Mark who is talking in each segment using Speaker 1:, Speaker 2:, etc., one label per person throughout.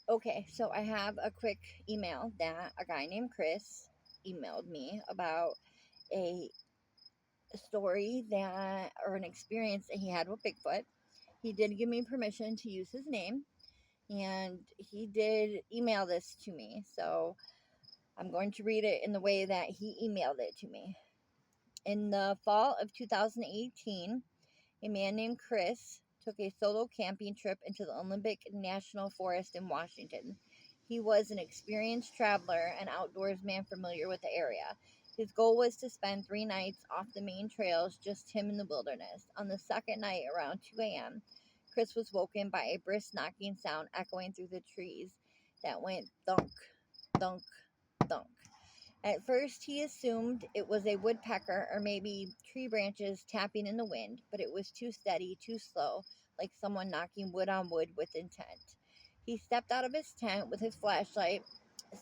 Speaker 1: Okay, so I have a quick email that a guy named Chris emailed me about a story that, or an experience that he had with Bigfoot. He did give me permission to use his name, and he did email this to me. So I'm going to read it in the way that he emailed it to me. In the fall of 2018, a man named Chris took a solo camping trip into the Olympic National Forest in Washington. He was an experienced traveler and outdoorsman familiar with the area. His goal was to spend 3 nights off the main trails, just him in the wilderness. On the second night, around 2 a.m., Chris was woken by a brisk knocking sound echoing through the trees that went thunk, thunk, thunk. At first, he assumed it was a woodpecker or maybe tree branches tapping in the wind, but it was too steady, too slow, like someone knocking wood on wood with intent. He stepped out of his tent with his flashlight,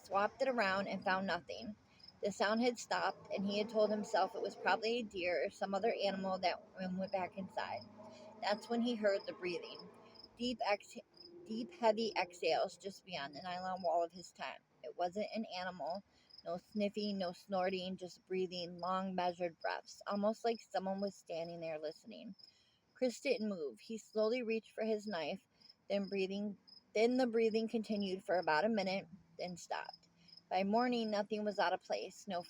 Speaker 1: swapped it around, and found nothing. The sound had stopped, and he had told himself it was probably a deer or some other animal that went back inside. That's when he heard the breathing. Deep, deep, heavy exhales just beyond the nylon wall of his tent. It wasn't an animal. No sniffing, no snorting, just breathing, long, measured breaths, almost like someone was standing there listening. Chris didn't move. He slowly reached for his knife, then breathing. Then the breathing continued for about a minute, then stopped. By morning, nothing was out of place. No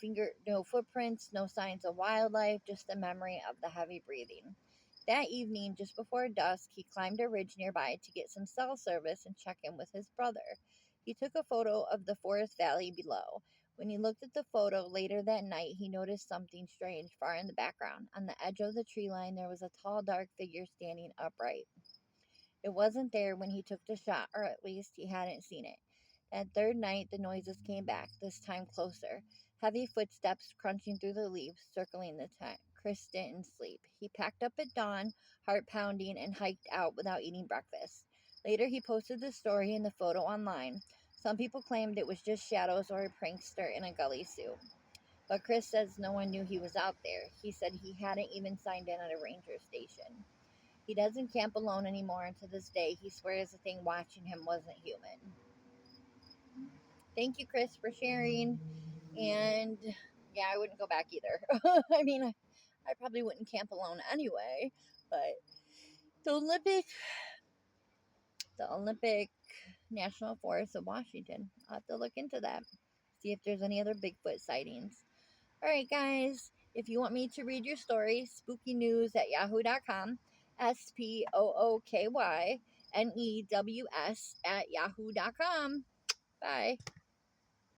Speaker 1: footprints, no signs of wildlife, just the memory of the heavy breathing. That evening, just before dusk, he climbed a ridge nearby to get some cell service and check in with his brother. He took a photo of the forest valley below. When he looked at the photo later that night, he noticed something strange far in the background. On the edge of the tree line, there was a tall, dark figure standing upright. It wasn't there when he took the shot, or at least he hadn't seen it. That third night, the noises came back, this time closer. Heavy footsteps crunching through the leaves, circling the tent. Chris didn't sleep. He packed up at dawn, heart pounding, and hiked out without eating breakfast. Later, he posted the story and the photo online. Some people claimed it was just shadows or a prankster in a gully suit. But Chris says no one knew he was out there. He said he hadn't even signed in at a ranger station. He doesn't camp alone anymore, and to this day, he swears the thing watching him wasn't human. Thank you, Chris, for sharing. And yeah, I wouldn't go back either. I mean, I probably wouldn't camp alone anyway. But the Olympic National Forest of Washington. I'll have to look into that. See if there's any other Bigfoot sightings. All right, guys. If you want me to read your story, spookynews@yahoo.com, SPOOKYNEWS at yahoo.com. Bye.